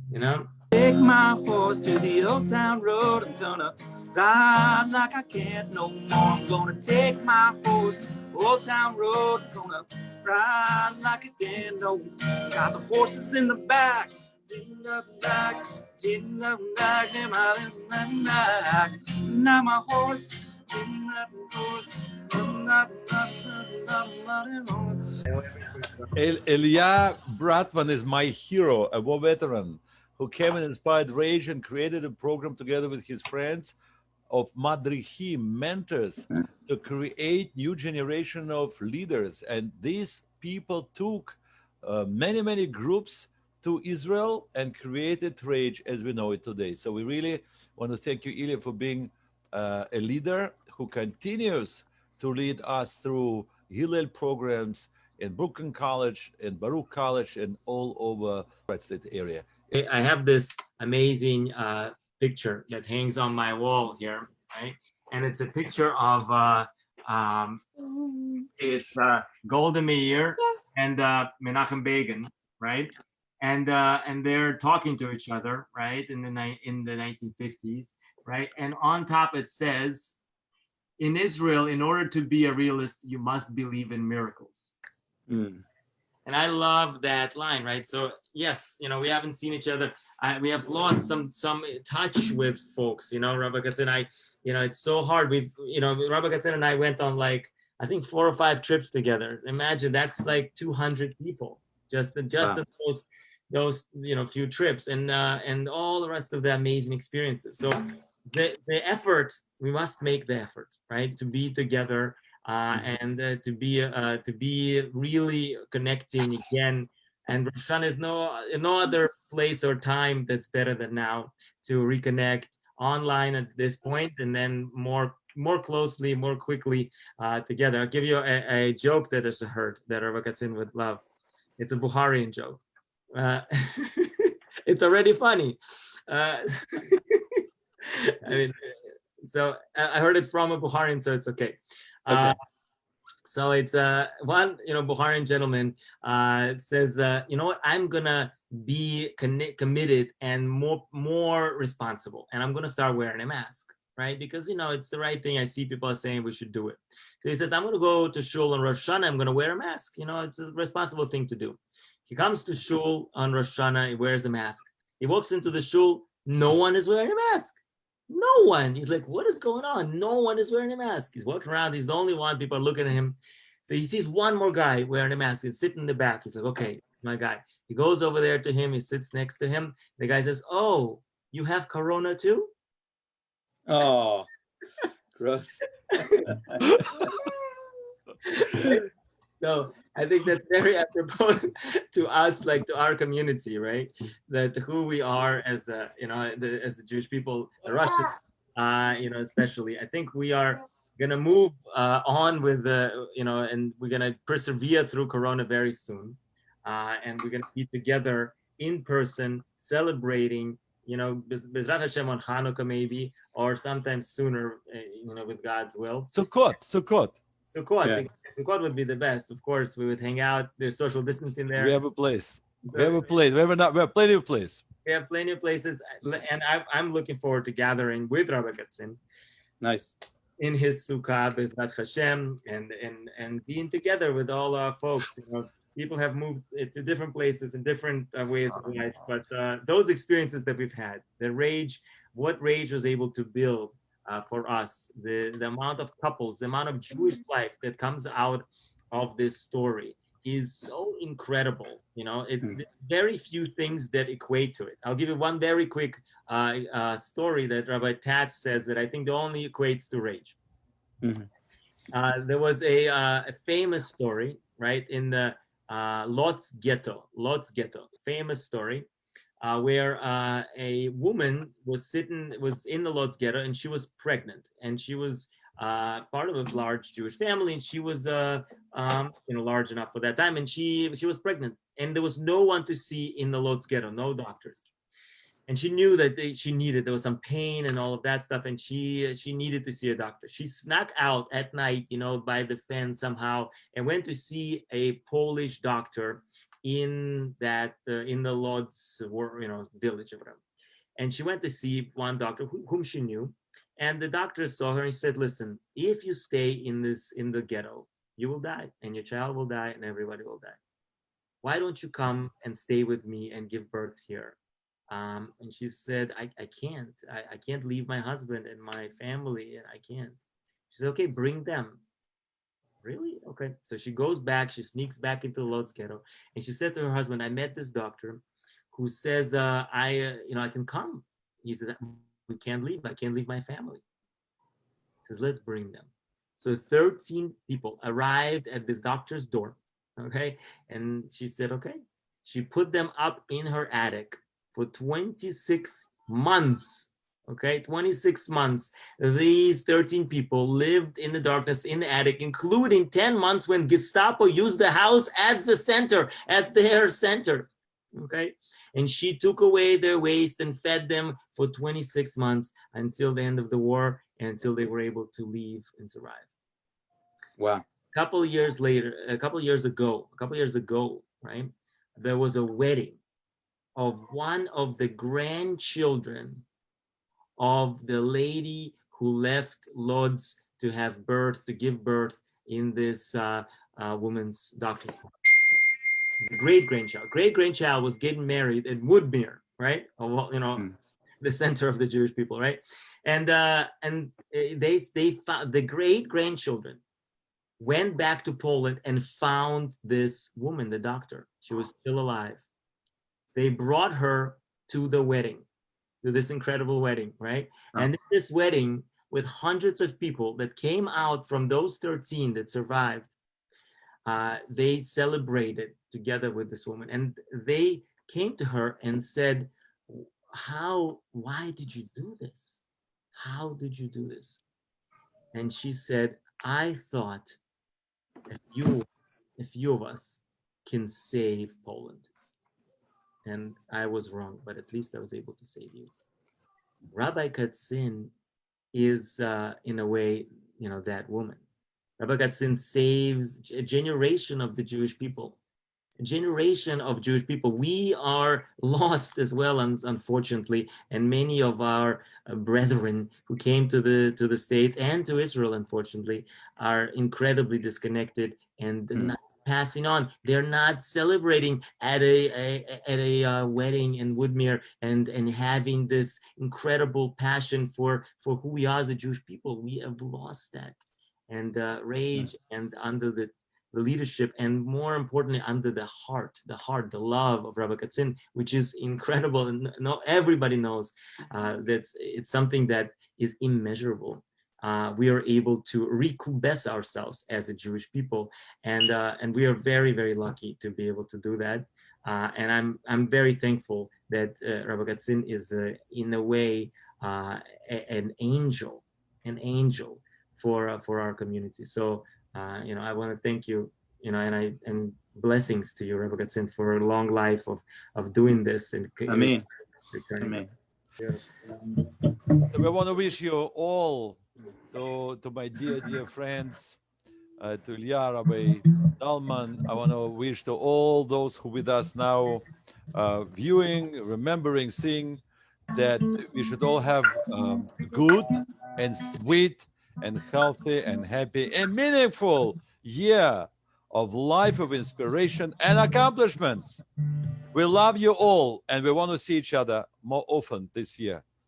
You know? Take my horse to the old town road. I'm gonna ride like I can't no more. I'm gonna take my horse to the old town road. I'm gonna ride like I can't no more. Got the horses in the back. Now my horse. Ilya Bratman is my hero, a war veteran who came and inspired RAJE and created a program together with his friends of madrichim, mentors, to create new generation of leaders. And these people took many groups to Israel and created RAJE as we know it today. So we really want to thank you, Ilya, for being a leader who continues to lead us through Hillel programs in Baruch College, in Baruch College, and all over the State area. I have this amazing picture that hangs on my wall here, right? And it's a picture of Golda Meir and Menachem Begin, right? And they're talking to each other, right? In the 1950s, right? And on top it says, in Israel, in order to be a realist, you must believe in miracles. Mm. And I love that line, right? So yes, you know, we haven't seen each other. We have lost some touch with folks, you know, Rabbi Katzin, you know, it's so hard. We've, you know, Rabbi Katzin and I went on like, I think 4 or 5 trips together. Imagine that's like 200 people, just wow. those, you know, few trips and all the rest of the amazing experiences. So the effort, we must make the effort, right? To be together and to be really connecting again. And Rosh Hashanah is no other place or time that's better than now to reconnect online at this point, and then more closely, more quickly together. I'll give you a joke that is heard that Rabbi Katzin would love. It's a Bukharian joke. It's already funny. I mean, so I heard it from a Bukharian, so it's okay. Okay. So it's one, you know, Bukharian gentleman says, you know what, I'm gonna be committed and more responsible, and I'm gonna start wearing a mask, right? Because, you know, it's the right thing. I see people are saying we should do it. So he says, I'm gonna go to shul on Rosh Hashanah. I'm gonna wear a mask. You know, it's a responsible thing to do. He comes to shul on Rosh Hashanah. He wears a mask. He walks into the shul. No one is wearing a mask. No one. He's like, what is going on? No one is wearing a mask. He's walking around. He's the only one. People are looking at him. So he sees one more guy wearing a mask. He's sitting in the back. He's like, okay, it's my guy. He goes over there to him. He sits next to him. The guy says, oh, you have corona too? Oh, gross. So I think that's very apropos to us, like to our community, right? That who we are as a, you know, as the Jewish people, the Russians, you know, especially. I think we are gonna move on with the, you know, and we're gonna persevere through Corona very soon, and we're gonna be together in person, celebrating, you know, Bezrat Hashem on Hanukkah maybe, or sometimes sooner, you know, with God's will. Sukkot. Yeah. Sukkot would be the best. Of course, we would hang out. There's social distancing there. We have a place. We have plenty of places. We have plenty of places, and I'm looking forward to gathering with Rabbi Katzin. Nice. In his sukkah, Bezrat Hashem, and being together with all our folks. You know, people have moved to different places in different ways of life, but those experiences that we've had, the RAJE, what RAJE was able to build for us, the amount of couples, the amount of Jewish life that comes out of this story is so incredible. You know, it's very few things that equate to it. I'll give you one very quick story that Rabbi Tatz says that I think only equates to RAJE. Mm-hmm. There was a famous story, right, in the Lot's ghetto, famous story, where a woman was in the Lot's ghetto, and she was pregnant, and she was part of a large Jewish family, and she was you know, large enough for that time, and she was pregnant, and there was no one to see in the Lot's ghetto, no doctors. And she knew that there was some pain and all of that stuff, and she needed to see a doctor. She snuck out at night, by the fence somehow, and went to see a Polish doctor in that in the Lodz, village or whatever. And she went to see one doctor whom she knew, and the doctor saw her and said, "Listen, if you stay in the ghetto, you will die, and your child will die, and everybody will die. Why don't you come and stay with me and give birth here?" And she said, I can't. I can't leave my husband and my family. I can't. She said, "Okay, bring them." Really? Okay. So she goes back. She sneaks back into the Lodz ghetto, and she said to her husband, "I met this doctor who says I can come." He says, "We can't leave. I can't leave my family." He says, "Let's bring them." So 13 people arrived at this doctor's door. Okay. And she said, okay. She put them up in her attic for 26 months. Okay, 26 months. These 13 people lived in the darkness in the attic, including 10 months when Gestapo used the house as the center, as their center. Okay, and she took away their waste and fed them for 26 months until the end of the war and until they were able to leave and survive. Wow. A couple of years ago, right, there was a wedding of one of the grandchildren of the lady who left Lodz to give birth in this woman's doctor's home. The great-grandchild was getting married at Woodmere, right? The center of the Jewish people, right? And they found the great-grandchildren went back to Poland and found this woman, the doctor. She was still alive. They brought her to the wedding, to this incredible wedding, right? Oh. And this wedding with hundreds of people that came out from those 13 that survived, they celebrated together with this woman. And they came to her and said, why did you do this? How did you do this? And she said, I thought a few of us can save Poland. And I was wrong, but at least I was able to save you. Rabbi Katzin is, in a way, that woman. Rabbi Katzin saves a generation of the Jewish people. A generation of Jewish people. We are lost as well, unfortunately, and many of our brethren who came to the States and to Israel, unfortunately, are incredibly disconnected and not passing on. They're not celebrating at a wedding in Woodmere and having this incredible passion for who we are as the Jewish people. We have lost that. And RAJE and under the leadership, and more importantly, under the the love of Rabbi Katzin, which is incredible. And everybody knows that it's something that is immeasurable. We are able to recubes ourselves as a Jewish people, and we are very, very lucky to be able to do that. And I'm very thankful that Rabbi Katzin is, in a way, an angel for our community. So I want to thank you, and blessings to you, Rabbi Katzin, for a long life of doing this and Amen. Amen. So we want to wish you all, to my dear friends, to Ilya, Rabbi Dalman. I want to wish to all those who with us now, viewing, remembering, seeing, that we should all have good and sweet and healthy and happy and meaningful year of life of inspiration and accomplishments. We love you all, and we want to see each other more often this year.